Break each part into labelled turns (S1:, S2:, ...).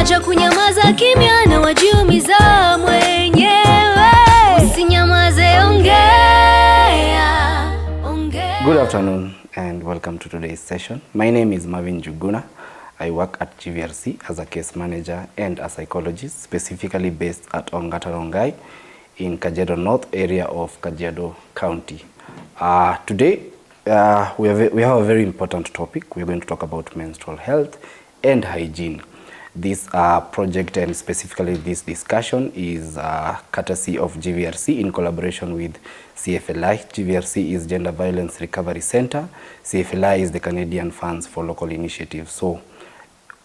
S1: Wacha kunyamaza kimya na wajiumiza mwenyewe. Usinyamaze, ongea.
S2: Good afternoon and welcome to today's session. My name is Marvin Juguna. I work at GVRC as a case manager and a psychologist, specifically based at Ongata Rongai in Kajiado North area of Kajiado County. Today, we have a very important topic. We're going to talk about menstrual health and hygiene. This project and specifically this discussion is courtesy of GVRC in collaboration with CFLI. GVRC is Gender Violence Recovery Center. CFLI is the Canadian Funds for Local Initiatives. So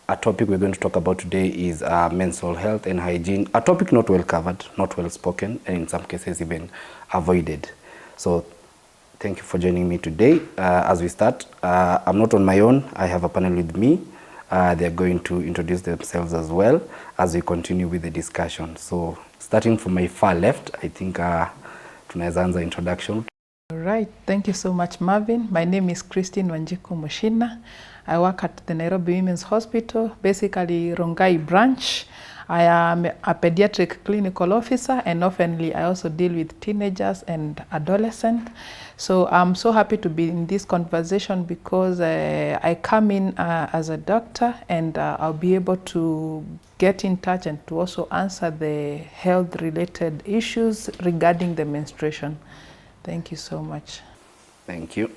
S2: a topic we're going to talk about today is menstrual health and hygiene. A topic not well covered, not well spoken, and in some cases even avoided. So thank you for joining me today. As we start, I'm not on my own. I have a panel with me. They're going to introduce themselves as well as we continue with the discussion. So starting from my far left, I think tunaweza anza introduction.
S3: All right, thank you so much, Marvin. My name is Christine Wanjiku Mushina. I work at the Nairobi Women's Hospital, basically Rongai branch. I am a pediatric clinical officer, and oftenly I also deal with teenagers and adolescents. So I'm so happy to be in this conversation because I come in as a doctor, and I'll be able to get in touch and to also answer the health-related issues regarding the menstruation. Thank you so much.
S2: Thank you.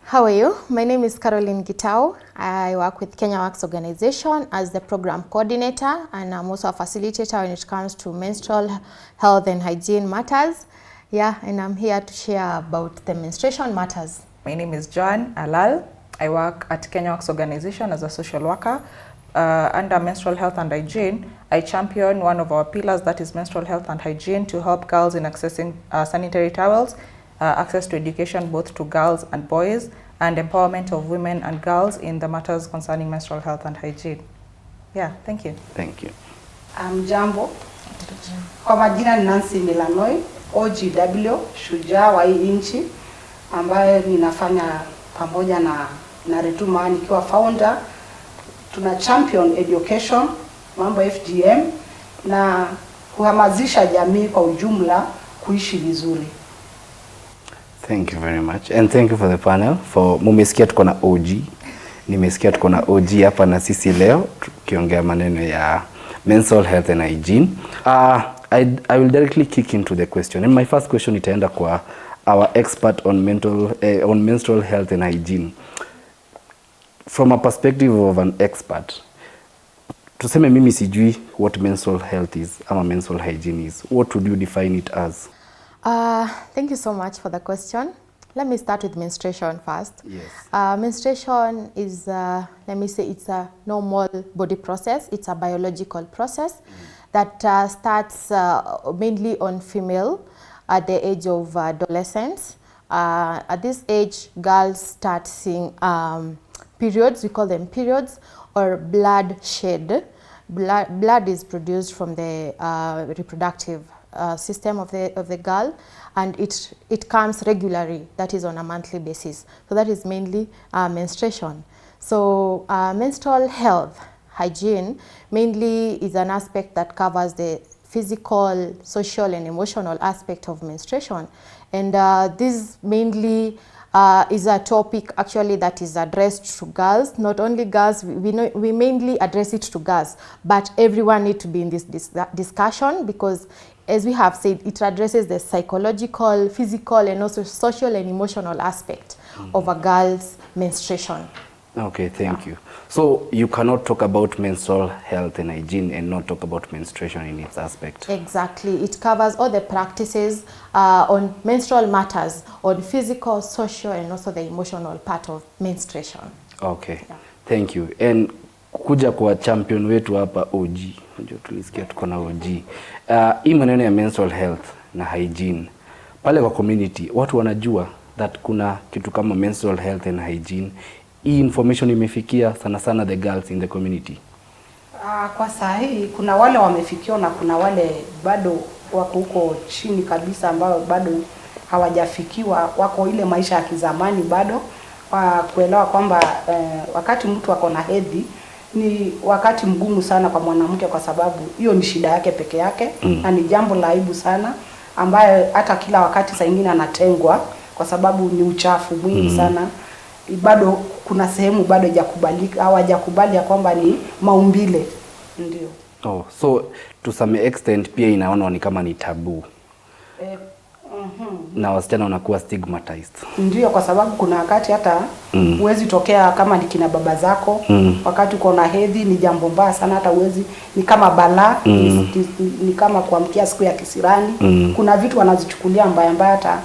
S4: How are you? My name is Caroline Gitau. I work with Kenya Works Organization as the program coordinator, and I'm also a facilitator when it comes to menstrual health and hygiene matters. Yeah, and I'm here to share about the menstruation matters.
S5: My name is Joan Alal. I work at Kenya Works Organization as a social worker. Under menstrual health and hygiene, I champion one of our pillars, that is menstrual health and hygiene, to help girls in accessing sanitary towels, access to education both to girls and boys, and empowerment of women and girls in the matters concerning menstrual health and hygiene. Yeah, thank you.
S2: Thank you.
S6: Jambo. Kwa majina ni Nancy Milanoi, OGW, shujaa wa hii nchi, ambaye ninafanya pamoja na Retuma nikiwa founder. Tuna champion education, mambo FGM, na kuhamasisha jamii kwa ujumla kuishi vizuri.
S2: Thank you very much, and thank you for the panel. For mumesikia tuko na OG, nimesikia tuko na OG hapa na sisi leo tukiongea maneno ya menstrual health and hygiene. I will directly kick into the question, and my first question itaenda kwa our expert on menstrual health and hygiene. From a perspective of an expert, tuseme mimi sijui what menstrual health is ama menstrual hygiene is. What would you define it as?
S4: Thank you so much for the question. Let me start with menstruation first.
S2: Yes.
S4: Menstruation is, let me say, it's a normal body process. It's a biological process that starts mainly on female at the age of adolescence. At this age, girls start seeing periods, we call them periods, or blood shed. Blood is produced from the reproductive system of the girl, and it comes regularly, that is on a monthly basis. So that is mainly menstruation. So menstrual health, hygiene, mainly is an aspect that covers the physical, social, and emotional aspect of menstruation. And this mainly is a topic actually that is addressed to girls. Not only girls, we mainly address it to girls, but everyone needs to be in this discussion, because as we have said, it addresses the psychological, physical, and also social and emotional aspect of a girl's menstruation.
S2: Okay, thank you. So you cannot talk about menstrual health and hygiene and not talk about menstruation in its aspect.
S4: Exactly. It covers all the practices on menstrual matters, on physical, social, and also the emotional part of menstruation.
S2: Okay, yeah. Thank you. And kuja kwa champion wetu hapa OG, ndio tulisikia tuko na OG. Hii maneno ya menstrual health na hygiene, pale kwa community, watu wanajua that kuna kitu kama menstrual health and hygiene. Hii information imefikia sana sana the girls in the community?
S6: Kwa sahi kuna wale wamefikiwa na kuna wale bado wako huko chini kabisa, ambao bado hawajafikiwa, wako ile maisha ya kizamani bado, kuelewa kwamba wakati mtu ako na hedhi ni wakati mgumu sana kwa mwanamke, kwa sababu hiyo ni shida yake peke yake na ni jambo la aibu sana, ambayo hata kila wakati saa nyingine anatengwa kwa sababu ni uchafu mwingi sana. Bado kuna sehemu bado hajakubalika au hajakubali ya kwamba ni maumbile. Ndio.
S2: Oh, so to some extent pia inaona ni kama ni taboo. Na wasichana wanakuwa stigmatized.
S6: Ndio, kwa sababu kuna wakati hata huwezi tokea kama ni kina baba zako, wakati uko na hedhi ni jambo mbaya sana, hata huwezi, ni kama balaa, ni kama kuamkia siku ya kisirani. Kuna vitu wanazichukulia mbaya mbaya, hata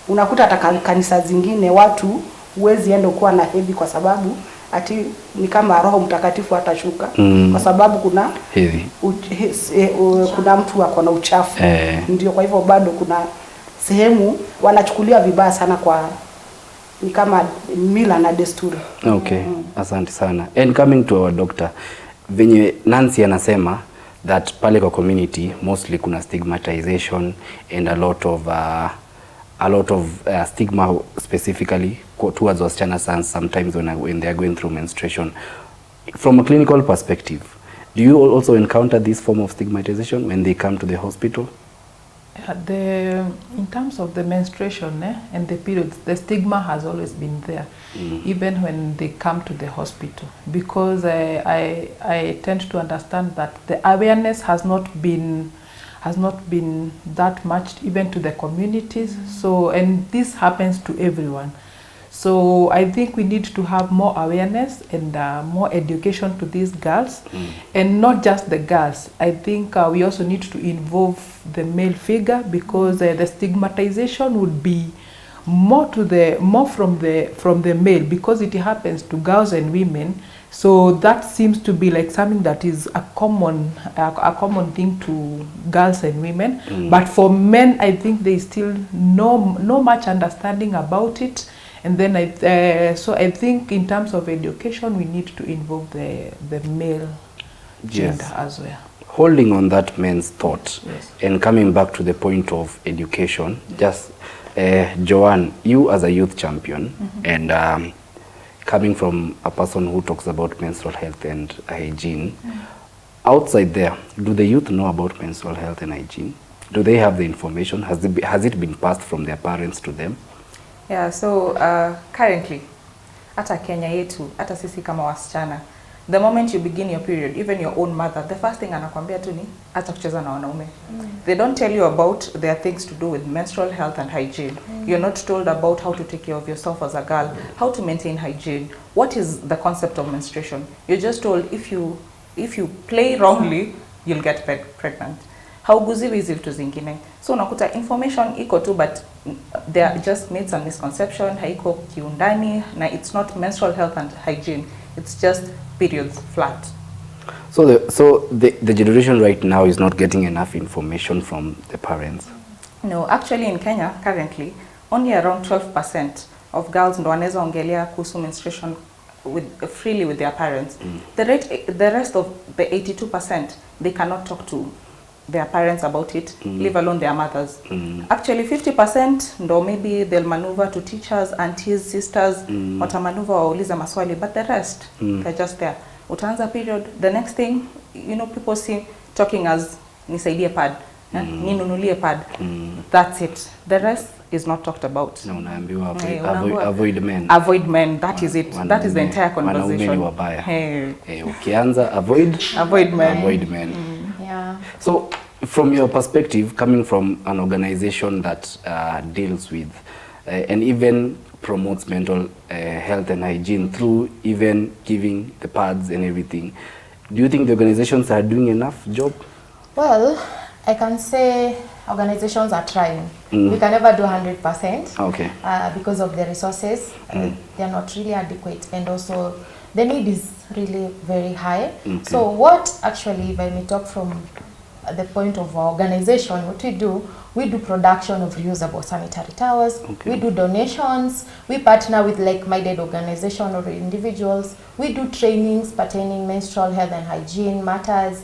S6: unakuta hata kanisa zingine watu huwezi enda kuwa na hedhi kwa sababu ati ni kama Roho Mtakatifu atashuka kwa sababu kuna
S2: hedhi.
S6: Kuna mtu ako na uchafu. Ndio, kwa hivyo bado kuna sehemu wanachukulia vibaya sana, kwa ni kama mila na desturi.
S2: Okay, asante sana. And coming to our doctor, venye Nancy anasema that pale kwa community mostly kuna stigmatization and a lot of stigma specifically towards wasichana sometimes when they are going through menstruation. From a clinical perspective, do you also encounter this form of stigmatization when they come to the hospital?
S3: In terms of the menstruation and the periods, the stigma has always been there, even when they come to the hospital, because I tend to understand that the awareness has not been that much even to the communities. So, and this happens to everyone. So I think we need to have more awareness and more education to these girls, and not just the girls. I think we also need to involve the male figure, because the stigmatization would be more from the male, because it happens to girls and women. So that seems to be like something that is a common thing to girls and women. But for men, I think they still no much understanding about it. And then so I think in terms of education, we need to involve the male gender as well.
S2: Holding on that man's thought,
S3: Yes.
S2: And coming back to the point of education, just Joanne, you as a youth champion, and coming from a person who talks about menstrual health and hygiene, outside there, do the youth know about menstrual health and hygiene? Do they have the information? Has it been passed from their parents to them?
S5: Yeah, so currently, hata Kenya yetu, hata sisi kama wasichana, the moment you begin your period, even your own mother, the first thing anakwambia tu ni acha kucheza na wanaume. They don't tell you about their things to do with menstrual health and hygiene. You're not told about how to take care of yourself as a girl, how to maintain hygiene. What is the concept of menstruation? You're just told if you play wrongly, you'll get pregnant. Hauguziwi hizi vitu zingine. So unakuta information iko tu, but they are just made some misconception, haiko kiundani, na it's not menstrual health and hygiene. It's just periods flat.
S2: So the generation right now is not getting enough information from the parents.
S5: No, actually in Kenya currently only around 12% of girls ndo wanaweza ongelea kuhusu menstruation freely with their parents. The rest of the 82%, they cannot talk to their parents about it, leave alone their mothers. Actually 50% ndo maybe they'll maneuver to teachers, aunties, sisters, watamaneuver wauliza maswali, but the rest, they're just there. Utaanza period, the next thing, people see talking as nisaidie pad, ninunulie pad. That's it. The rest is not talked about.
S2: Na unaambiwa avoid men.
S5: Avoid men, that is it. That is the entire conversation.
S2: Wanaume ni wabaya. Ukianza avoid men. Avoid men.
S4: Yeah.
S2: So from your perspective, coming from an organization that deals with and even promotes mental health and hygiene through even giving the pads and everything, do you think the organizations are doing enough job?
S4: Well, I can say organizations are trying. We can never do 100%.
S2: Okay.
S4: Because of the resources, they are not really adequate, and also the need is really very high.
S2: Okay.
S4: So what actually, if I may talk from the point of our organization, what we do production of reusable sanitary towels.
S2: Okay.
S4: We do donations. We partner with like-minded organizations or individuals. We do trainings pertaining menstrual health and hygiene matters.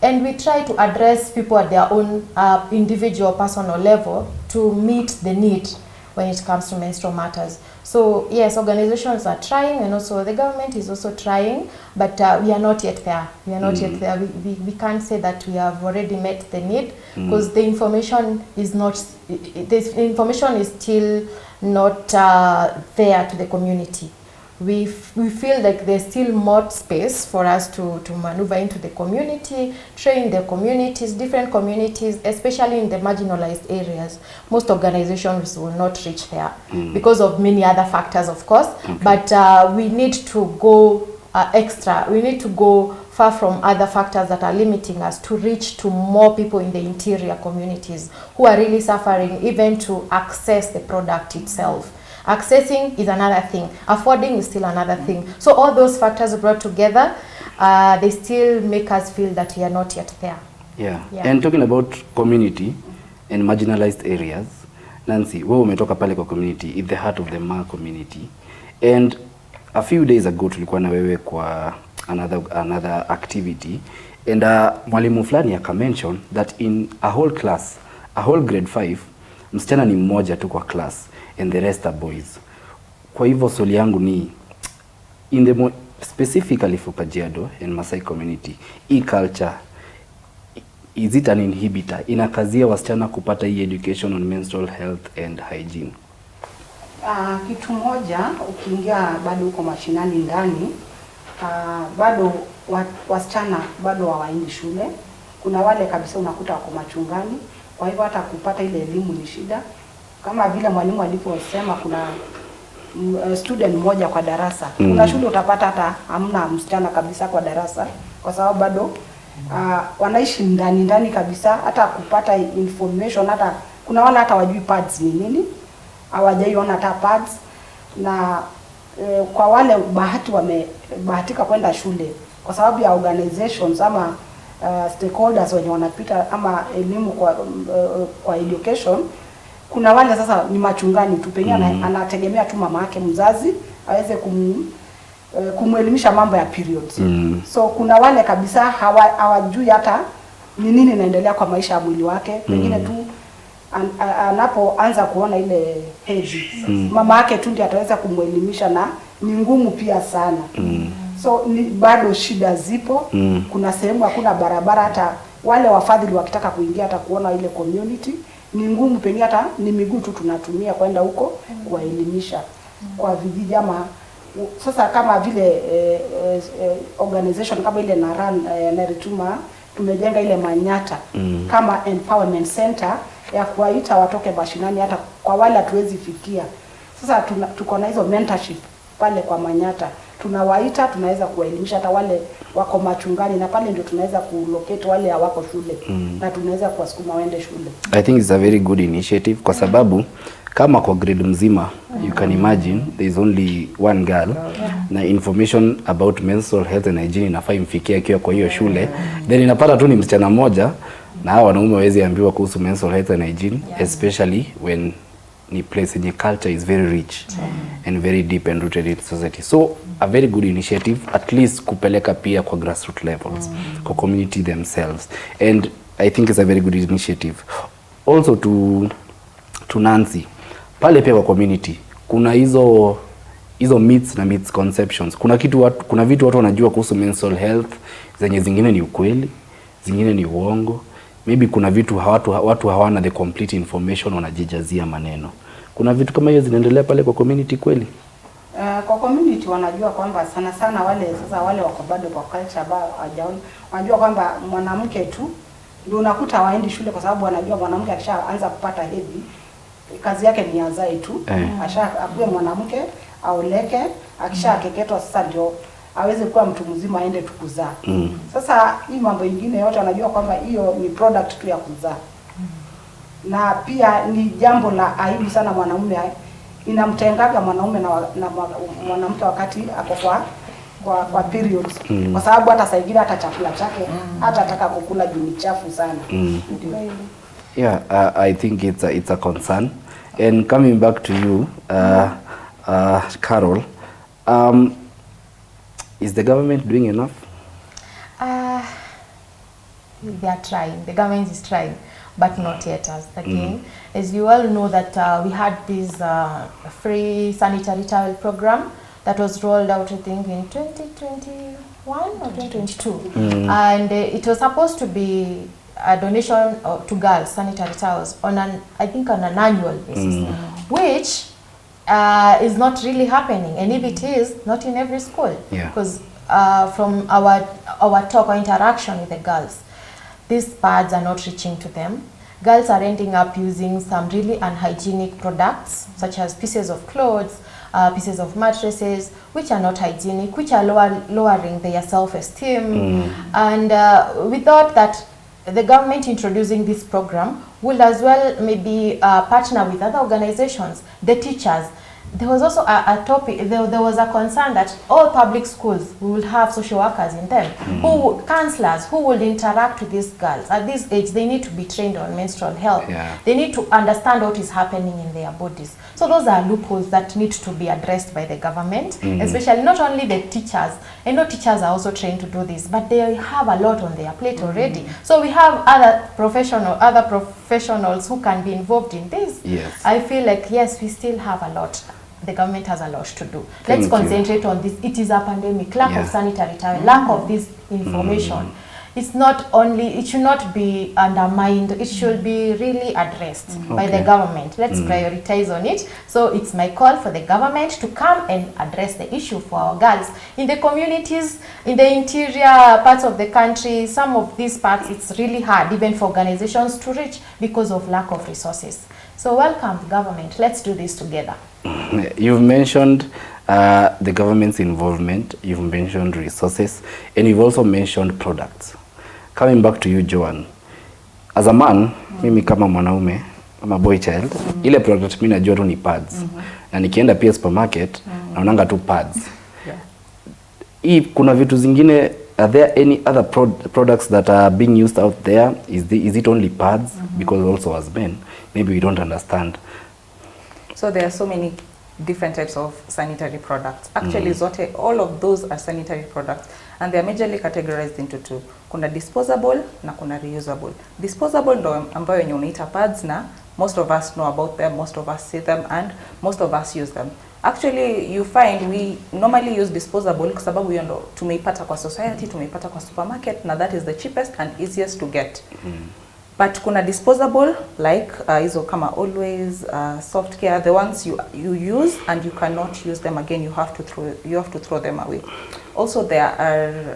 S4: And we try to address people at their own individual personal level to meet the need. when it comes to menstrual matters. So yes, organizations are trying, and also the government is also trying, but we are not yet there. We are not yet there. We can't say that we have already met the need, because the information is not, the information is still not there to the community. We feel like there's still more space for us to maneuver into the community, train the communities, different communities, especially in the marginalized areas. Most organizations will not reach there because of many other factors, of course, but we need to go extra. We need to go far from other factors that are limiting us to reach to more people in the interior communities who are really suffering even to access the product itself. Accessing is another thing. Affording is still another thing. So all those factors brought together, they still make us feel that we are not yet there.
S2: Yeah. And talking about community and marginalized areas, Nancy, wewe umetoka pale kwa community, in the heart of the Ma community. And a few days ago tulikuwa na wewe kwa another activity, and mwalimu fulani aka mention that in a whole class, a whole grade 5, msichana ni mmoja tu kwa class and the rest are boys. Kwa hivyo swali yangu ni, in the specifically for Kajiado and Masai community, culture, is it an inhibitor? Inakazia wasichana kupata hii education on menstrual health and hygiene?
S6: Kitu moja, ukiingia bado huko mashinani ndani, bado wasichana bado hawaendi shule. Kuna wale kabisa unakuta wako machungani, kwa hivyo hata kupata ile elimu ni shida. Kama vile mwalimu aliposema, kuna student mmoja kwa darasa. Kuna shule utapata hata hamna msichana kabisa kwa darasa, kwa sababu bado wanaishi ndani kabisa. Hata kupata information, hata kuna wale hata wajui pads ni nini, hawajaiona hata pads. Na kwa wale wamebahatika kwenda shule kwa sababu ya organizations ama stakeholders wenye wanapita ama elimu kwa education, kuna wale sasa ni machungani tu, pengine anategemea tu mama yake mzazi aweze kumwelimisha mambo ya periods. So kuna wale kabisa hawajui hata ni nini inaendelea kwa maisha ya mwili wake, pengine tu anapoanza kuona ile hedge, mama yake tu ndiye ataweza kumwelimisha, na ni ngumu pia sana. So ni bado shida zipo. Kuna sehemu hakuna barabara, hata wale wafadhili wakitaka kuingia hata kuona ile community ni ngumu, pengine hata ni miguu tu tunatumia kwenda huko kuwaelimisha kwa vijiji. Ama sasa kama vile organization kama ile na run Narituma, tumejenga ile Manyata kama empowerment center ya kuwaita watoke mashinani, hata kwa wale hatuwezi fikia. Sasa tuko na hizo mentorship pale kwa Manyata, tunawaita, tunaweza kuwaelimisha hata wale wako machungani, na pale ndio tunaweza kulocate wale hawako shule na tunaweza kuwasukuma waende shule.
S2: I think it's a very good initiative, kwa sababu kama kwa grade mzima, you can imagine there is only one girl, na information about menstrual health and hygiene inafaa imfikie akiwa kwa hiyo shule, then inapata tu ni msichana mmoja, na hao wanaume hawezi ambiwa kuhusu menstrual health and hygiene, especially when ni place yenye culture is very rich and very deep and rooted in society. So a very good initiative, at least kupeleka pia kwa grassroots levels, kwa community themselves, and I think it's a very good initiative. Also to Nancy, pale pia kwa community kuna hizo myths na misconceptions. Kuna vitu watu wanajua kuhusu menstrual health zenye zingine ni ukweli, zingine ni uongo. Maybe kuna vitu watu hawana the complete information, wanajijazia maneno. Kuna vitu kama hiyo zinaendelea pale kwa community kweli?
S6: Kwa community wanajua kwamba sana wale wako bado kwa culture ambao hawajaona, wanajua kwamba mwanamke tu ndio unakuta waendi shule, kwa sababu wanajua mwanamke akishaanza kupata hedhi kazi yake ni azae tu. Akuwe mwanamke aoleke, akishakeketwa sasa ndio aweze kuwa mtu mzima aende tu kuzaa. Sasa hii mambo mengine yote anajua kwamba hiyo ni product tu ya kuzaa. Na pia ni jambo la aibu sana mwanamume, inamtengaga mwanamume na mwanamke wakati ako kwa periods, kwa sababu hata saa nyingine hata chakula chake hata ataka kukula juu ni chafu sana.
S2: Yeah, I think it's a concern. And coming back to you, Carol, is the government doing enough?
S4: They are trying. The government is trying. but not yet as again. As you all know that we had this free sanitary towel program that was rolled out, I think, in 2021 or 2022. And it was supposed to be a donation to girls, sanitary towels, on I think on an annual basis, which is not really happening. And if it is, not in every school. Because from our talk or interaction with the girls, these pads are not reaching to them. Girls are ending up using some really unhygienic products, such as pieces of clothes, pieces of mattresses, which are not hygienic, which are lowering their self-esteem. And we thought that the government introducing this program will as well maybe partner with other organizations, the teachers. There was also a topic, there was a concern that all public schools will have social workers in them, counselors who will interact with these girls. At this age, they need to be trained on menstrual health. They need to understand what is happening in their bodies. So those are loopholes that need to be addressed by the government, especially not only the teachers. I know teachers are also trained to do this, but they have a lot on their plate already. So we have other professionals who can be involved in this. I feel like, yes, we still have a lot. The government has a lot to do. Let's concentrate on this. It is a pandemic, lack of sanitary towel, lack of this information. It's not only, it should not be undermined, it should be really addressed by the government. Let's prioritize on it. So it's my call for the government to come and address the issue for our girls. In the communities, in the interior parts of the country, some of these parts, it's really hard even for organizations to reach because of lack of resources. So welcome government, let's do this together.
S2: You've mentioned the government's involvement, you've mentioned resources, and you've also mentioned products. Coming back to you, Joan, as a man, mimi kama mwanaume, kama boy child, ile product mimi najua tu ni pads. Na nikienda pia supermarket, naonanga tu pads. Hii kuna vitu zingine, are there any other products that are being used out there? Is it only pads? Because also as men, maybe we don't understand.
S5: So there are so many different types of sanitary products. Actually, all of those are sanitary products, and they are majorly categorized into two. Kuna disposable na kuna reusable. Disposable ndo ambayo yenye unaita pads, na most of us know about them, most of us see them, and most of us use them. Actually, you find we normally use disposable kwa sababu hiyo ndo tumeipata kwa society, tumeipata kwa supermarket, na that is the cheapest and easiest to get. But kuna disposable like hizo kama Always, Soft Care, the ones you use and you cannot use them again, you have to throw them away. Also there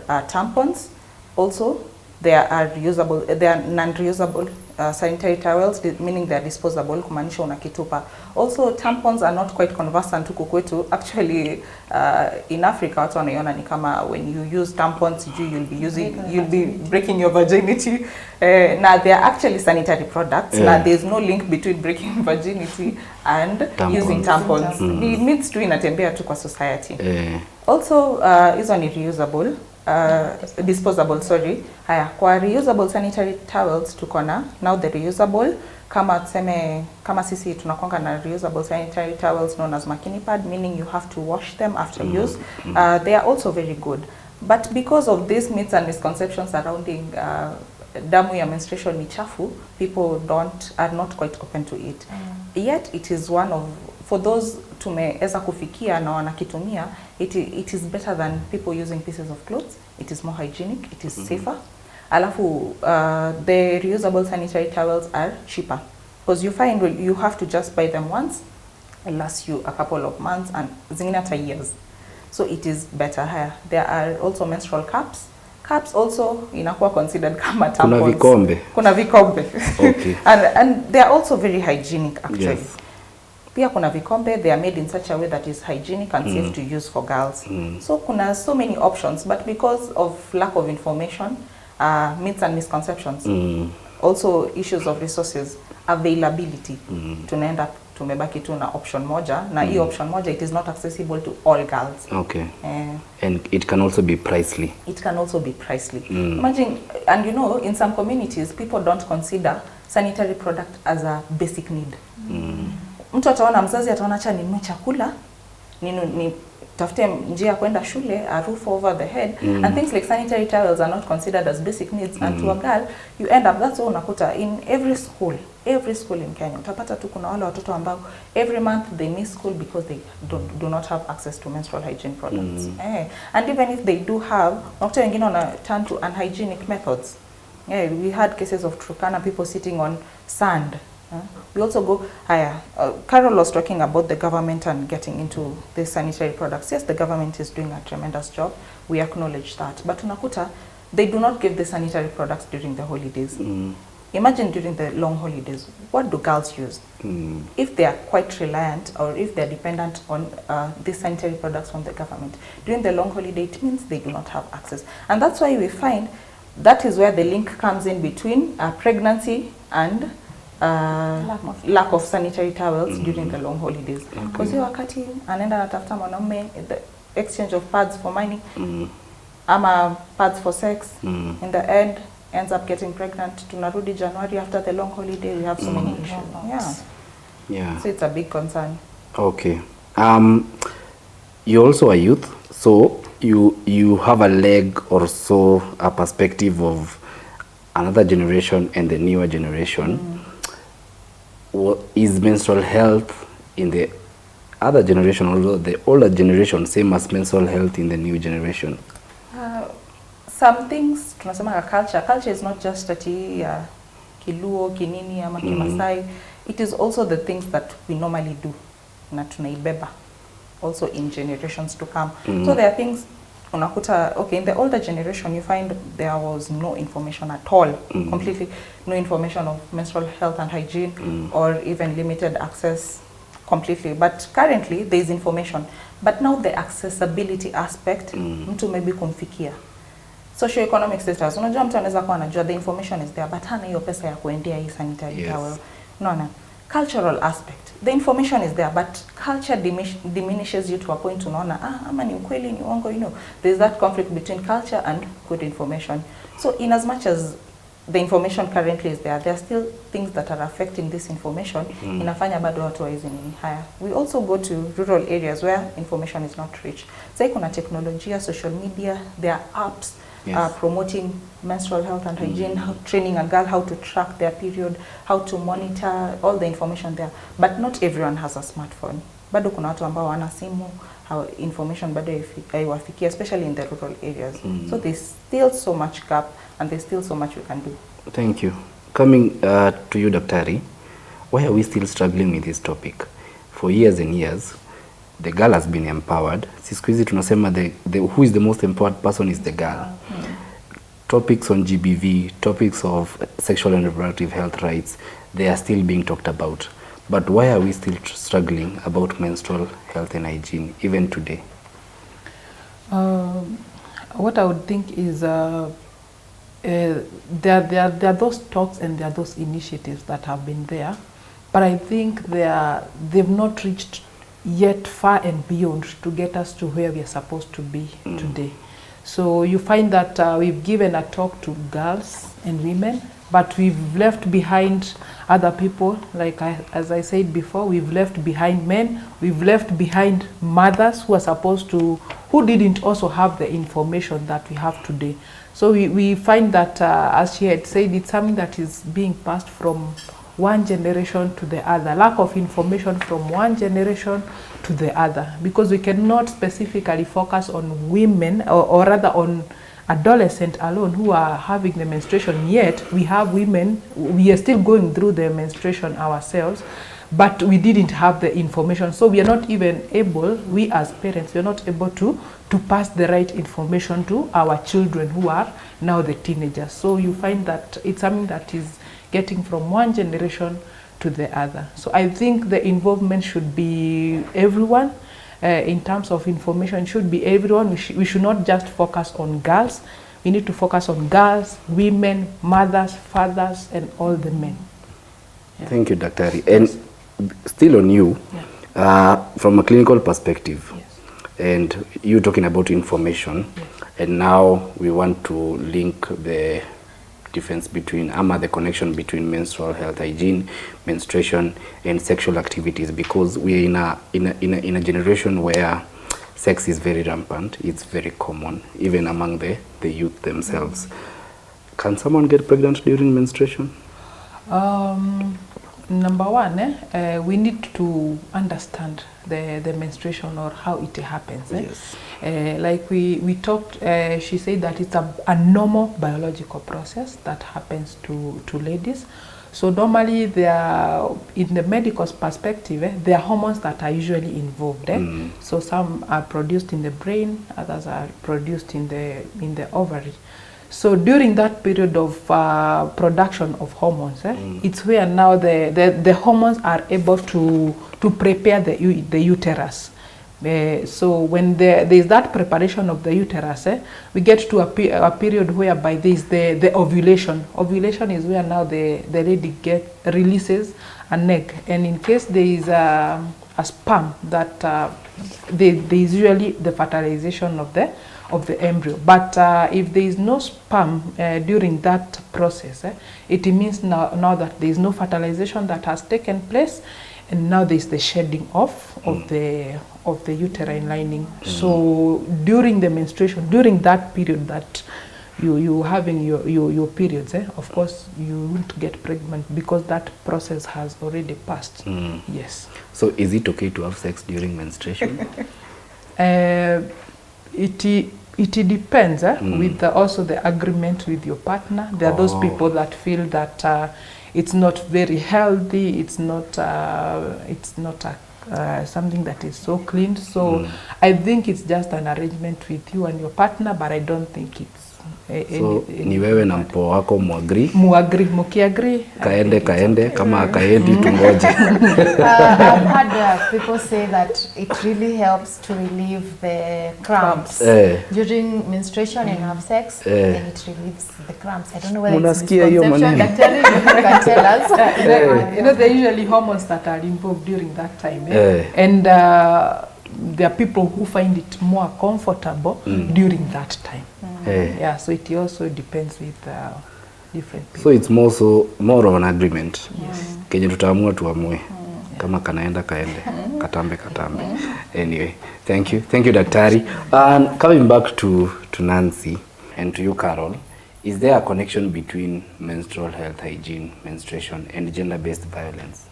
S5: are tampons. Also there are non-reusable sanitary towels, meaning they are disposable, kumaanisha unakitupa. Also tampons are not quite conversant huku kwetu. Actually in Africa watu wanaiona ni kama when you use tampons you'll be breaking your virginity. Now they are actually sanitary products. Now there's no link between breaking virginity and using tampons. It needs to inatembea tu kwa society. Also hizo ni reusable. Disposable, sorry. Haya, kwa reusable sanitary towels tukona now the reusable kama sisi tunakonga na reusable sanitary towels known as makini pad, meaning you have to wash them after use. They are also very good, but because of these myths and misconceptions surrounding damu ya menstruation ni chafu, people are not quite open to it. Yet it is one of, for those tumeweza kufikia na wanakitumia, it is better than people using pieces of clothes. It is more hygienic, it is safer. Alafu the reusable sanitary towels are cheaper because you find you have to just buy them once, it lasts you a couple of months and zingine hata years. So it is better here. There are also menstrual cups. Cups also inakuwa considered kama tampons. Kuna vikombe. Okay. and they are also very hygienic actually. Yes. Pia kuna vikombe, they are made in such a way that is hygienic and safe to use for girls. So kuna so many options, but because of lack of information, myths and misconceptions, also issues of resources, availability, tunaenda tumebaki tu na option moja, na hii option moja, it is not accessible to all girls. Okay.
S2: And it can also be pricey.
S5: It can also be pricey. Imagine, and you know, in some communities, people don't consider sanitary product as a basic need. Mtu ataona, mzazi ataona acha ninunue chakula, tafute njia kwenda shule, a roof over the head, and things like sanitary towels are not considered as basic needs, and to a girl you end up, that's why unakuta in every school in Kenya utapata tu kuna wale watoto ambao every month they miss school because they do not have access to menstrual hygiene products. And even if they do have, unakuta wengine wana turn to unhygienic methods. We had cases of Turkana people sitting on sand. We also go higher. Carol was talking about the government and getting into the sanitary products. Yes, the government is doing a tremendous job. We acknowledge that. But unakuta, they do not give the sanitary products during the holidays. Imagine during the long holidays, what do girls use? If they are quite reliant or if they are dependent on these sanitary products from the government, during the long holiday, it means they do not have access. And that's why we find that is where the link comes in between pregnancy and lack of sanitary towels during the long holidays. Because hiyo wakati anaenda anatafuta mwanaume, the exchange of pads for money, ama pads for sex, in the end ends up getting pregnant. Tunarudi January after the long holiday, we have so many issues. Yeah. So it's a big concern.
S2: Okay. You're also a youth, so you have a leg or so, a perspective of another generation and the newer generation. What is menstrual health in the other generation, although the older generation, same as menstrual health in the new generation?
S5: Some things, tunasema culture is not just ati Kiluo, Kinini, ama Kimasai. It is also the things that we normally do, na tunaibeba, also in generations to come. So there are things, unakuta, okay, in the older generation you find there was no information at all, completely no information of menstrual health and hygiene, or even limited access completely. But currently there is information, but now the accessibility aspect, mtu maybe kumfikia. Socio-economic status, unajua mtu anaweza kuwa anajua the information is there, but hana hiyo pesa ya kuendea hii sanitary towel. No. Cultural aspect, the information is there, but culture diminishes you to a point unaona, ama ni ukweli, ni uongo, you know. There's that conflict between culture and good information. So in as much as the information currently is there are still things that are affecting this information. Inafanya bado watu waizi nini haya. We also go to rural areas where information is not rich. So kuna teknolojia, social media, there are apps promoting menstrual health and hygiene, training a girl how to track their period, how to monitor, all the information there. But not everyone has a smartphone. Bado kuna watu ambao wana simu, how information bado haiwafikia, especially in the rural areas. So there's still so much gap and there's still so much we can do. Thank you.
S2: Coming to you, Daktari, why are we still struggling with this topic? For years and years, the girl has been empowered. Siku hizi tunasema who is the most empowered person is the girl. Topics on GBV, topics of sexual and reproductive health rights, they are still being talked about. But why are we still struggling about menstrual health and hygiene even today?
S3: What I would think is there are those talks and there are those initiatives that have been there, but I think they've not reached yet far and beyond to get us to where we are supposed to be today. So you find that we've given a talk to girls and women, but we've left behind other people, like as I said before, we've left behind men, we've left behind mothers who didn't also have the information that we have today. So we find that, as she had said, it's something that is being passed from one generation to the other, lack of information from one generation to the other, because we cannot specifically focus on women or rather on adolescents alone who are having the menstruation, yet we have women, we are still going through the menstruation ourselves, but we didn't have the information. So we are not even able, we as parents, we are not able to pass the right information to our children who are now the teenagers. So you find that it's something that is getting from one generation to the other. So I think the involvement should be everyone. In terms of information, should be everyone. We should not just focus on girls. We need to focus on girls, women, mothers, fathers, and all the men. Yeah.
S2: Thank you, Daktari. And still on you, from a clinical perspective, and you talking about information, and now we want to link the difference between the connection between menstrual health hygiene, menstruation, and sexual activities, because we are in a generation where sex is very rampant. It's very common, even among the youth themselves. Can someone get pregnant during menstruation?
S3: Number one, we need to understand the menstruation or how it happens.
S2: Yes.
S3: Like we talked, she said that it's a normal biological process that happens to ladies. So normally there are, in the medical perspective, there are hormones that are usually involved. So some are produced in the brain, others are produced in the ovary. So during that period of production of hormones, it's where now the hormones are able to prepare the uterus. So when there is that preparation of the uterus, we get to a period whereby there is the ovulation. Ovulation is where now the lady releases an egg, and in case there is a sperm, that there is usually the fertilization of the embryo. But if there is no sperm during that process, it means now that there is no fertilization that has taken place, and now there is the shedding off of the uterine lining. So during the menstruation, during that period that you having your periods, of course you won't get pregnant because that process has already passed. Yes.
S2: So is it okay to have sex during menstruation?
S3: It depends with also the agreement with your partner. There are those people that feel that it's not very healthy, it's not something that is so clean. So I think it's just an arrangement with you and your partner, but I don't think it's
S2: so ni wewe na mpo wako
S3: mukiagree
S2: kaende kama kaendi tungoje.
S4: I've had people say that it really helps to relieve the cramps during menstruation and have sex, and it relieves the cramps. I don't know whether it's misconception. Daktari, you can tell us.
S3: You know, there are usually hormones that are involved during that time, and there are people who find it more comfortable during that time. Yeah, so it also depends with different people.
S2: So it's more of an agreement. Yes. Kenye tutaamua tuamue. Kama kanaenda kaende, katambe. Anyway, thank you Daktari. And coming back to Nancy and to you, Carol, is there a connection between menstrual health, hygiene, menstruation, and gender-based violence?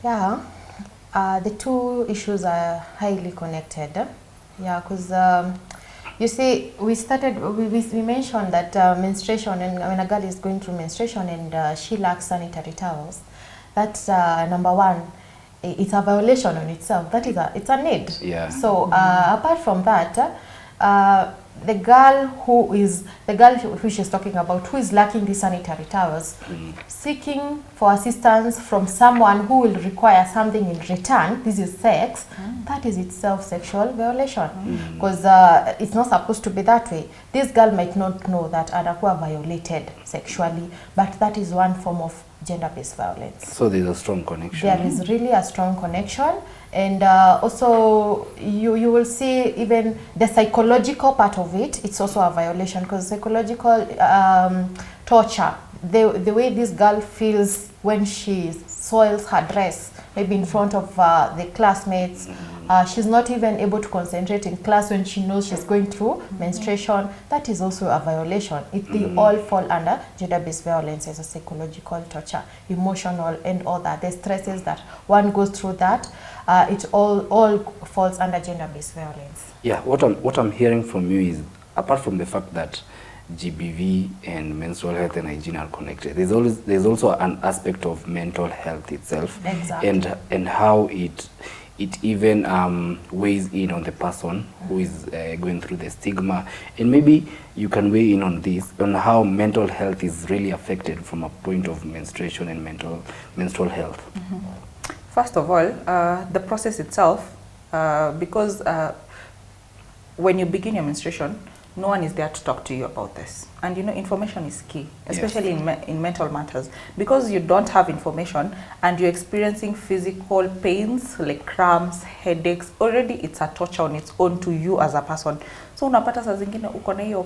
S4: Yeah, the two issues are highly connected. Yeah, because you see, we mentioned that menstruation, and when a girl is going through menstruation and she lacks sanitary towels, that's number one. It's a violation on itself. It's a need. Yeah. So apart from that, the girl who she's talking about, who is lacking the sanitary towels, seeking for assistance from someone who will require something in return, this is sex, that is itself sexual violation. Because it's not supposed to be that way. This girl might not know that anakuwa violated sexually, but that is one form of gender-based violence.
S2: So there's a strong connection.
S4: There is really a strong connection. And also you will see even the psychological part of it, it's also a violation, because psychological torture, the way this girl feels when she soils her dress, maybe in front of the classmates, she's not even able to concentrate in class when she knows she's going through menstruation, that is also a violation. They all fall under gender-based violence as a psychological torture, emotional and all that. The stresses that one goes through that, it all falls under gender-based violence.
S2: Yeah, what I'm hearing from you is, apart from the fact that GBV and menstrual health and hygiene are connected, there's also an aspect of mental health itself.
S4: Exactly.
S2: And how it even weighs in on the person who is going through the stigma. And maybe you can weigh in on this, on how mental health is really affected from a point of menstruation and menstrual health.
S5: First of all, the process itself, because when you begin your menstruation, no one is there to talk to you about this. And you know, information is key, especially in mental matters. Because you don't have information and you're experiencing physical pains like cramps, headaches, already it's a torture on its own to you as a person. So unapata saa zingine uko na hiyo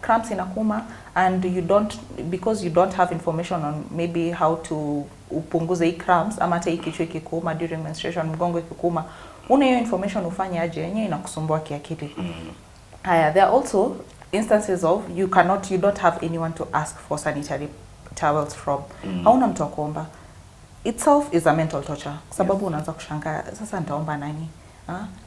S5: cramps inakuma, and because you don't have information on maybe how to upunguze hii cramps ama hata hii kichwa ikikuuma during menstruation, mgongo ikikuuma, una hiyo information ufanye aje, yenyewe inakusumbua kiakili. Haya, there are also instances of you don't have anyone to ask for sanitary towels from. Hauna mtu wa kuomba. Itself is a mental torture. Sababu unaanza kushangaa, sasa nitaomba nani?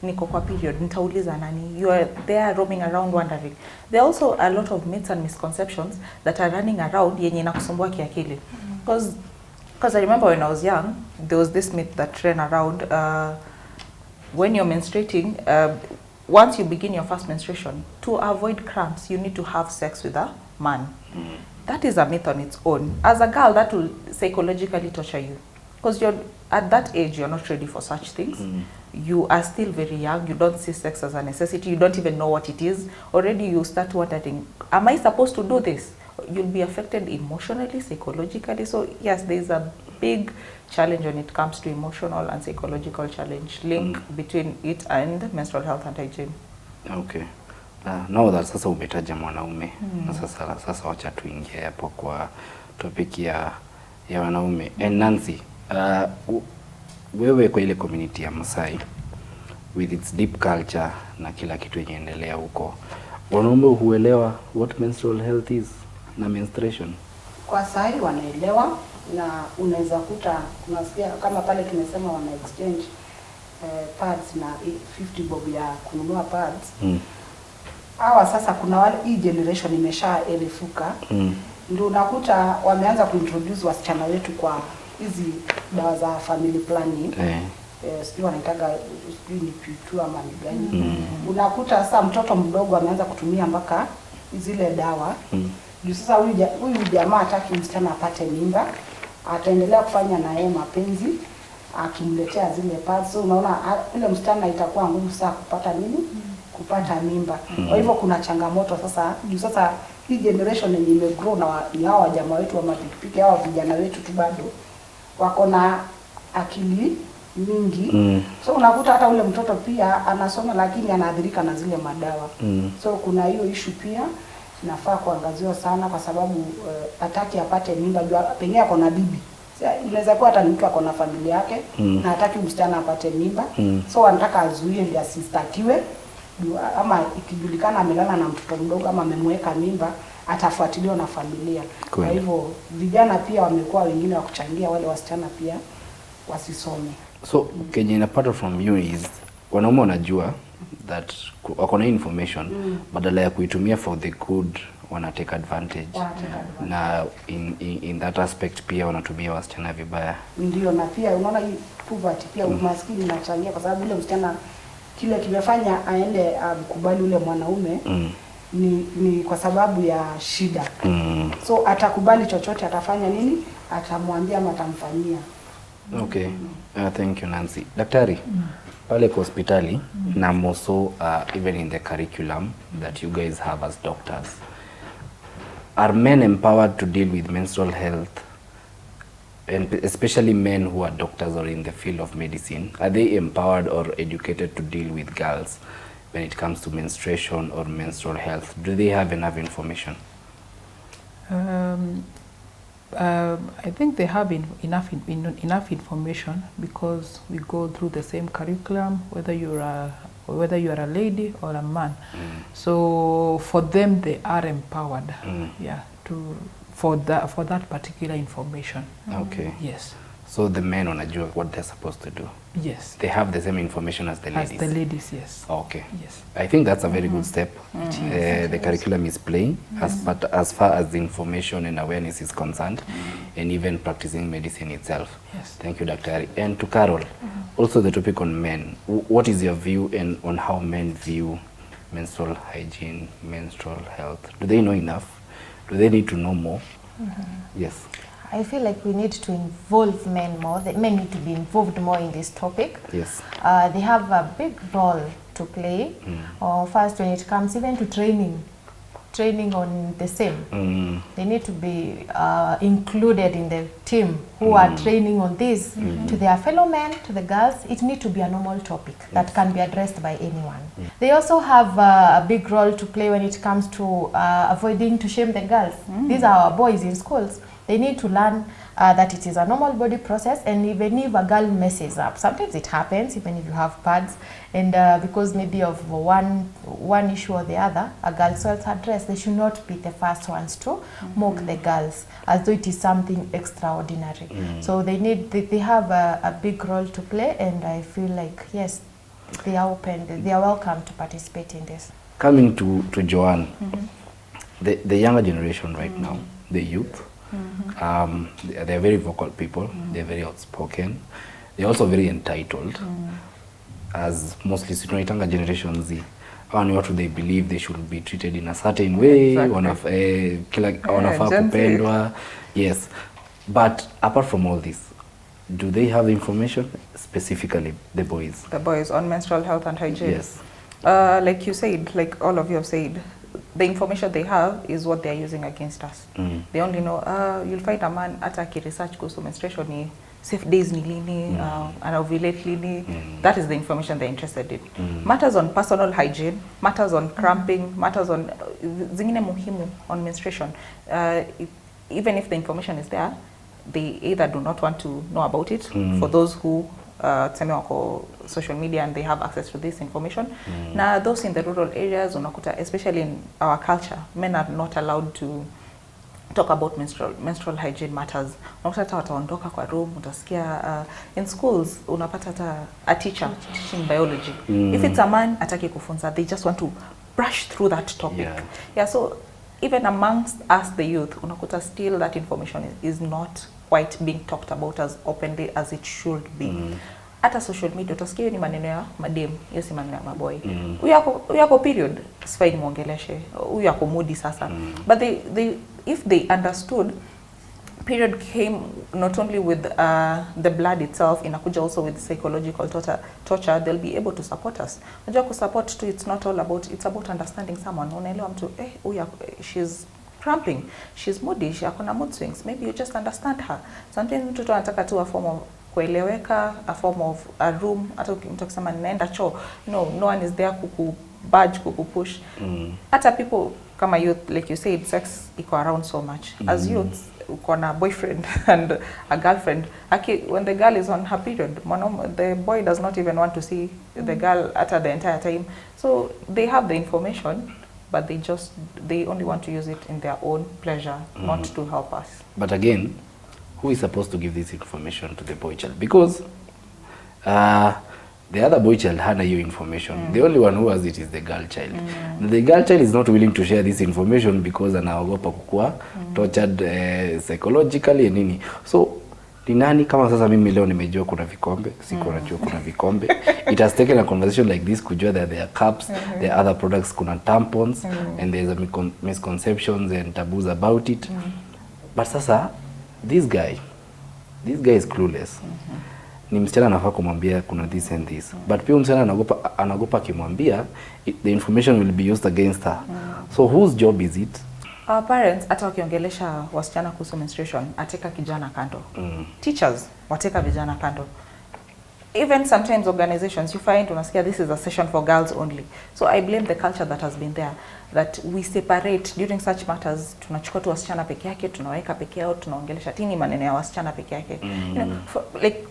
S5: Niko kwa period, nitauliza nani? You are there roaming around wondering. There are also a lot of myths and misconceptions that are running around yenye inakusumbua kiakili. Because I remember when I was young, there was this myth that ran around when you're menstruating, once you begin your first menstruation, to avoid cramps, you need to have sex with a man. That is a myth on its own. As a girl, that will psychologically torture you. Because you're at that age, you're not ready for such things. You are still very young. You don't see sex as a necessity. You don't even know what it is. Already you start wondering, am I supposed to do this? You'll be affected emotionally, psychologically. So yes, there's a big challenge when it comes to emotional and psychological challenge, link between it and menstrual health and hygiene.
S2: Okay. Now that sasa umetaja mwanaume, na sasa wacha tuingie hapo kwa topic ya wanaume. And Nancy, wewe kwa ile community ya Masai with its deep culture na kila kitu yenye endelea huko, wanaume huelewa what menstrual health is na menstruation?
S6: Kwa sahi wanaelewa, na unaweza kuta unasikia kama pale tumesema wana exchange pads na 50 bob ya kununua pads. Hawa sasa kuna wale hii generation imeshaelefuka. Ndio unakuta wameanza kuintroduce wasichana wetu kwa hizi dawa za family planning. Sio wanaitaga sio ni pitu ama ni gani. Unakuta sasa mtoto mdogo ameanza kutumia mpaka zile dawa. Juu sasa huyu jamaa hataki msichana apate mimba, ataendelea kufanya na yeye mapenzi akimletea zile pads. So unaona ile msichana itakuwa ngumu sana kupata nini? Kupata mimba. Kwa hivyo kuna changamoto sasa. Juu sasa hii generation yenye imegrow na ni hawa jamaa wetu wa mapikipiki, hawa vijana wetu tu bado wako na akili mingi. So unakuta hata ule mtoto pia anasoma lakini anaathirika na zile madawa. So kuna hiyo issue pia inafaa kuangaziwa sana, kwa sababu hataki apate mimba, jua pengine ako na bibi. Inaweza kuwa hata mtu ako na familia yake na hataki msichana apate mimba. So anataka azuie ndio asistakiwe, ama ikijulikana amelala na mtoto mdogo ama amemweka mimba atafuatiliwa na familia. Kwa hivyo vijana pia wamekuwa wengine wa kuchangia wale wasichana pia wasisome. So
S2: kenye napata from you is wanaume wanajua that wako na information, badala ya kuitumia for the good wana take advantage. Na in that aspect pia wanatumia wasichana vibaya.
S6: Ndio, na pia unaona hii poverty pia umaskini inachangia, kwa sababu ule msichana kile kimefanya aende kubali ule mwanaume ni kwa sababu ya shida. So atakubali chochote, atafanya nini? Atamwambia ama atamfanyia.
S2: Okay. Thank you Nancy. Daktari, pale kwa hospitali na also even in the curriculum that you guys have as doctors, are men empowered to deal with menstrual health, and especially men who are doctors or in the field of medicine? Are they empowered or educated to deal with girls when it comes to menstruation or menstrual health? Do they have enough information?
S3: I think they have enough information, because we go through the same curriculum, whether you are a lady or a man. So for them, they are empowered, for that particular information.
S2: Okay.
S3: Yes.
S2: So the men wanajua what they're supposed to do.
S3: Yes.
S2: They have the same information as the ladies.
S3: As the ladies, yes.
S2: Okay.
S3: Yes.
S2: I think that's a very good step. The curriculum is playing as far as the information and awareness is concerned, and even practicing medicine itself.
S3: Yes.
S2: Thank you, Dr. And to Carol, also the topic on men. What is your view on how men view menstrual hygiene, menstrual health? Do they know enough? Do they need to know more? Yes.
S4: I feel like we need to involve men more. The men need to be involved more in this topic.
S2: Yes.
S4: They have a big role to play. First, when it comes even to training on the same. They need to be included in the team who are training on this. To their fellow men, to the girls, it needs to be a normal topic that can be addressed by anyone. They also have a big role to play when it comes to avoiding to shame the girls. These are our boys in schools. They need to learn that it is a normal body process, and even if a girl messes up, sometimes it happens, even if you have pads, and because maybe of one issue or the other, a girl soils her dress, they should not be the first ones to mock the girls as though it is something extraordinary. So they have a big role to play, and I feel like, yes, they are open, they are welcome to participate in this.
S2: Coming to Joanne, the younger generation right now, the youth, they're very vocal people, they're very outspoken, they're also very entitled, as mostly younger Generation Z. And what they believe they should be treated in a certain way, wanafaa kupendwa. Yes, but apart from all this, do they have information, specifically the boys? The
S5: boys on menstrual health and hygiene?
S2: Yes.
S5: Like you said, like all of you have said, the information they have is what they are using against us. They only know, you'll find a man ataki research kuhusu menstruation ni safe days ni lini, ovulate lini. That is the information they're interested in. Matters on personal hygiene, matters on cramping, matters on zingine muhimu on menstruation. Even if the information is there, they either do not want to know about it, for those who tuseme wako social media and they have access to this information. Now those in the rural areas, unakuta, especially in our culture, men are not allowed to talk about menstrual hygiene matters. Unakuta hata wataondoka kwa room, utasikia in schools unapata hata a teacher teaching biology. If it's a man ataki kufunza, they just want to brush through that topic. Yeah, so even amongst us the youth, unakuta still that information is not quite being talked about as openly as it should be. Hata social media utasikia ni maneno ya madem, hiyo si maneno ya maboy. Huyu yako period, sifai muongeleshe. Huyu yako moody sasa. But if they understood, period came not only with the blood itself, inakuja also with psychological torture, they'll be able to support us. Unajua kusupport too, it's not all about, it's about understanding someone. Unaelewa mtu, she's cramping, she's moody, she akona mood swings. Maybe you just understand her. Sometimes mtu anataka tu a form of kueleweka, a form of a room. Hata mtu akisema ninaenda choo, no one is there kukupush. Hata people kama youth, like you said, sex iko around so much. As youths, uko na boyfriend and a girlfriend. When the girl is on her period, the boy does not even want to see the girl at the entire time. So they have the information, but they only want to use it in their own pleasure, not to help us.
S2: But again, who is supposed to give this information to the boy child? Because the other boy child hana your information. The only one who has it is the girl child. The girl child is not willing to share this information because anaogopa kukua tortured psychologically and nini. So ni nani kama sasa mimi leo nimejua kuna vikombe, siku najua kuna vikombe. It has taken a conversation like this kujua that there are cups, there are other products, kuna tampons, and there's a misconceptions and taboos about it. But sasa this guy is clueless. Ni msichana anafaa kumwambia kuna this and this. But pia msichana anagopa kimwambia, the information will be used against her. So whose job is it?
S5: Our parents, hata wakiongelesha wasichana kuhusu menstruation, ateka kijana kando. Teachers, wateka vijana kando. Even sometimes organizations, you find, unasikia, this is a session for girls only. So I blame the culture that has been there, that we separate during such matters. Tunachukua tu wasichana peke yake, tunaweka peke yao, tunaongelesha tini maneno ya wasichana peke yake.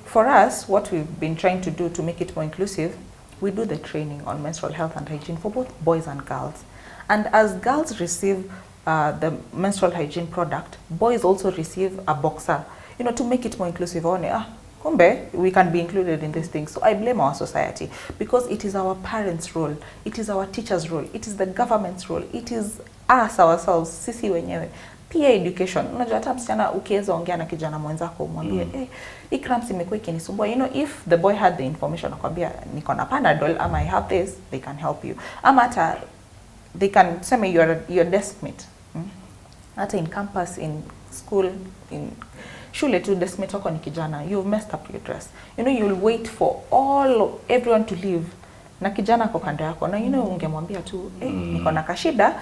S5: For us, what we've been trying to do to make it more inclusive, we do the training on menstrual health and hygiene for both boys and girls. And as girls receive the menstrual hygiene product, boys also receive a boxer, to make it more inclusive. Kumbe, we can be included in these things. So I blame our society, because it is our parents' role, it is our teachers' role, it is the government's role, it is us ourselves, sisi wenyewe. Pia education. Unajua hata msichana ukiweza ongea na kijana mwenzako umwambie, hii cramps imekuwa ikinisumbua. If the boy had the information, akwambia niko na Panadol, ama I have this, they can help you. Ama hata they can send your desk mate. Hata in campus, in school, in shule tu deskmate wako ni kijana, you've messed up your dress. You'll wait for everyone to leave. Na kijana ako kando yako. Na ungemwambia tu, niko na kashida,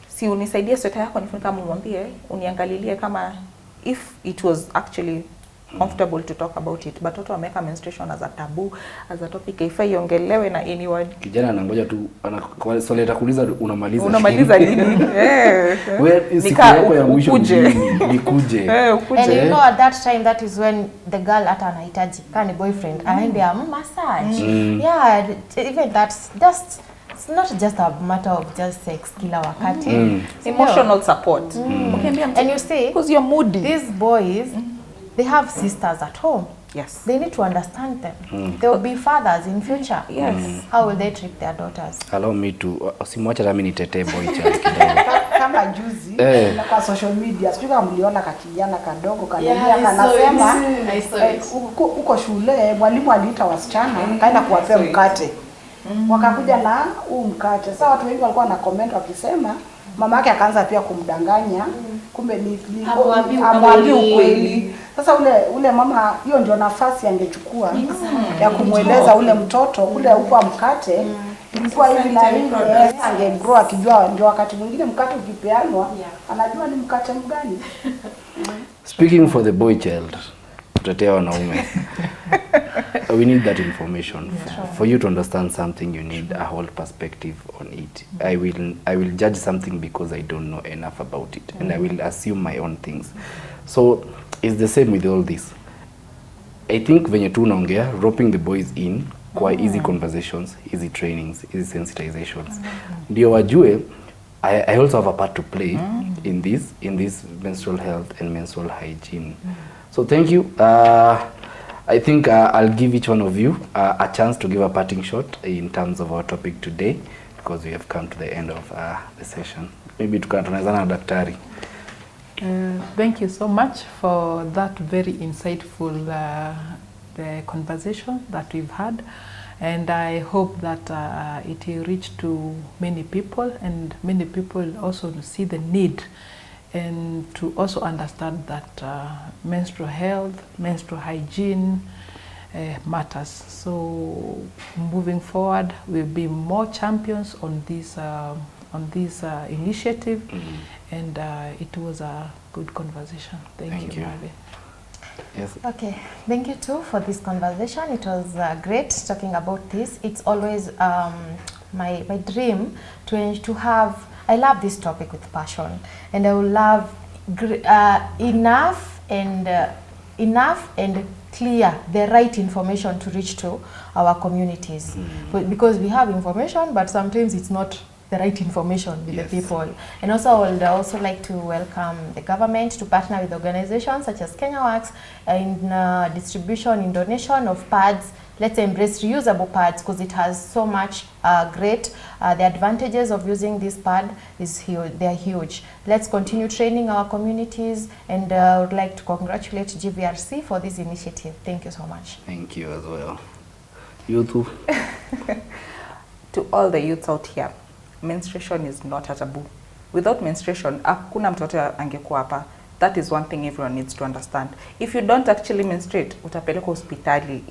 S5: si unisaidie sweta yako nifunike, kama umwambie, uniangalilie kama if it was actually comfortable to talk about it, but watu wameka menstruation as a taboo, as a topic ifai iongelewe na anyone.
S2: Kijana anangoja tu kwa swali atakuuliza
S5: unamaliza lini.
S2: Wewe siku yako ya mwisho nikuje.
S4: And you know at that time that is when the girl hata anahitaji kani boyfriend aende massage. Yeah, even that's just, it's not just a matter of just sex kila wakati.
S5: Emotional support.
S4: And you see,
S5: because you're moody.
S4: These boys, they have sisters at home.
S5: Yes.
S4: They need to understand them. They will be fathers in future.
S5: Yes.
S4: How will they treat their daughters?
S2: Allow me to usimwache nami nitetee boy child kidogo.
S6: Kama juzi na kwa social media sijui kama mliona kakijana kadogo kanasema uko shule mwalimu aliita wasichana kaenda kuwapea mkate. Wakakuja na huu mkate. Sasa watu wengi walikuwa na comment wakisema mama yake akaanza pia kumdanganya, kumbe ni amwambie ukweli. Sasa ule mama, hiyo ndio nafasi angechukua ya kumweleza ule mtoto ule uko mkate ilikuwa hivi na hivi, angegrow akijua. Ndio wakati mwingine mkate ukipeanwa anajua ni mkate mgani.
S2: Speaking for the boy child, tutetea wanaume. We need that information. For you to understand something, you need a whole perspective on it. I will judge something because I don't know enough about it, and I will assume my own things. So it's the same with all this. I think venye tu naongea, roping the boys in kwa easy conversations, easy trainings, easy sensitizations. Ndio wajue I also have a part to play in this menstrual health and menstrual hygiene. So thank you. I think I'll give each one of you a chance to give a parting shot in terms of our topic today, because we have come to the end of the session. Maybe tunaweza na daktari.
S3: Thank you so much for that very insightful the conversation that we've had, and I hope that it will reach to many people, and many people also see the need and to also understand that menstrual health, menstrual hygiene matters. So moving forward, we'll be more champions on this initiative, and it was a good conversation. Thank you. Marvin.
S2: Yes.
S4: Okay, thank you too for this conversation. It was great talking about this. It's always my dream to have. I love this topic with passion, and I will love enough and clear the right information to reach to our communities. But because we have information, but sometimes it's not the right information with the people. And also I would also like to welcome the government to partner with organizations such as Kenya Works in distribution and donation of pads. Let's embrace reusable pads because it has so much great. The advantages of using this pad is huge. They are huge. Let's continue training our communities, and I would like to congratulate GVRC for this initiative. Thank you so much.
S2: Thank you as well. You too.
S5: To all the youths out here, menstruation is not a taboo. Without menstruation, hakuna mtoto angekuwa hapa. That is one thing everyone needs to understand. If you don't actually menstruate, utapeleka hospitali.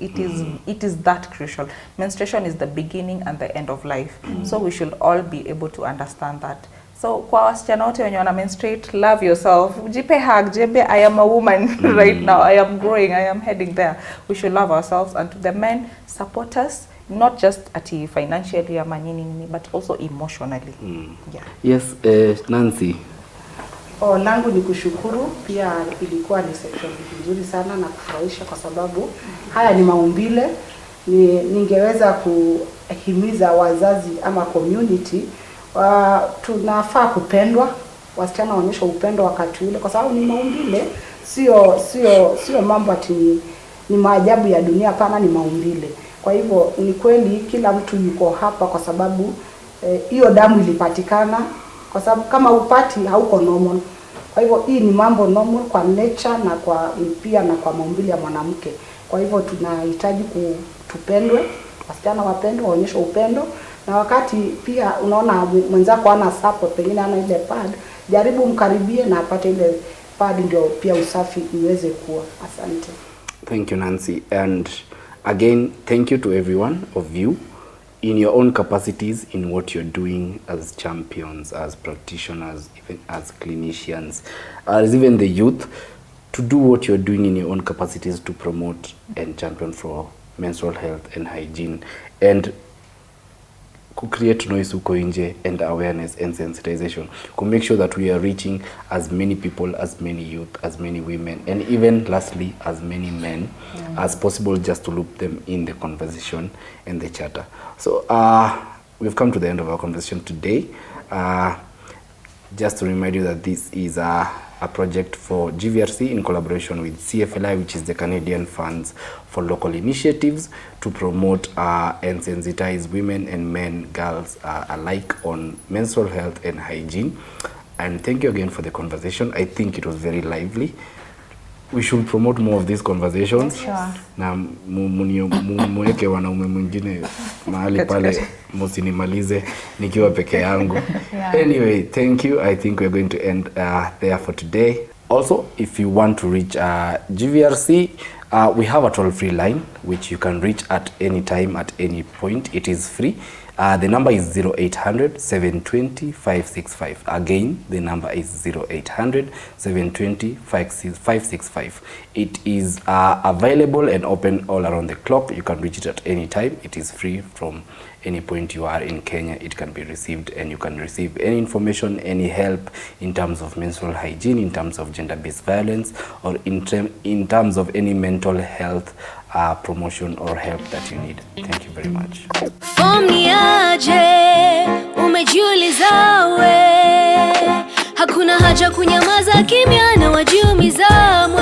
S5: It is that crucial. Menstruation is the beginning and the end of life. So we should all be able to understand that. So kwa wasichana wote wenye wana menstruate, love yourself. Jipe hug, jembe, I am a woman right now. I am growing, I am heading there. We should love ourselves, and to the men, support us. Not just ati financially ama nini, but also emotionally. Yeah.
S2: Yes, Nancy.
S6: Langu ni kushukuru, pia ilikuwa ni section nzuri sana na kufurahisha kwa sababu haya ni maumbile. Ningeweza kuhimiza wazazi ama community tunafaa kupendwa, wasichana waonyeshe upendo wakati ule kwa sababu ni maumbile, sio mambo ati ni maajabu ya dunia, hapana, ni maumbile. Kwa hivyo ni kweli kila mtu yuko hapa kwa sababu hiyo damu ilipatikana, kwa sababu kama upati hauko normal. Kwa hivyo hii ni mambo normal kwa nature na kwa pia na kwa maumbile ya mwanamke. Kwa hivyo tunahitaji tupendwe, wasichana wapendwe, waonyeshe upendo, na wakati pia unaona mwenzako ana support, pengine ana ile pad, jaribu mkaribie na apate ile pad, ndio pia usafi iweze kuwa. Asante.
S2: Thank you, Nancy, and again, thank you to every one of you in your own capacities in what you're doing as champions, as practitioners, even as clinicians, as even the youth. to do what you're doing in your own capacities to promote and champion for menstrual health and hygiene, and to create noise huko nje and awareness and sensitization, to make sure that we are reaching as many people, as many youth, as many women, and even lastly as many men as possible, just to loop them in the conversation and the chatter. So we've come to the end of our conversation today. Just to remind you that this is a project for GVRC in collaboration with CFLI, which is the Canadian Funds for Local Initiatives, to promote and sensitize women and men, girls alike on menstrual health and hygiene. And thank you again for the conversation. I think it was very lively. We should promote more of these conversations.
S4: Sure.
S2: Na muweke wanaume mwingine mahali pale, musinimalize nikiwa peke yangu. Anyway, thank you. I think we're going to end there for today. Also, if you want to reach GVRC, we have a toll-free line which you can reach at any time, at any point. It is free. The number is 0800 720 565. Again, the number is 0800 720 565. It is available and open all around the clock. You can reach it at any time. It is free from any point you are in Kenya. It can be received, and you can receive any information, any help in terms of menstrual hygiene, in terms of gender-based violence, or in terms of any mental health promotion or help that you need. Thank you very much.
S1: Form ni aje, umejiuliza we, hakuna haja kunyamaza kimya na wajiumiza mwe.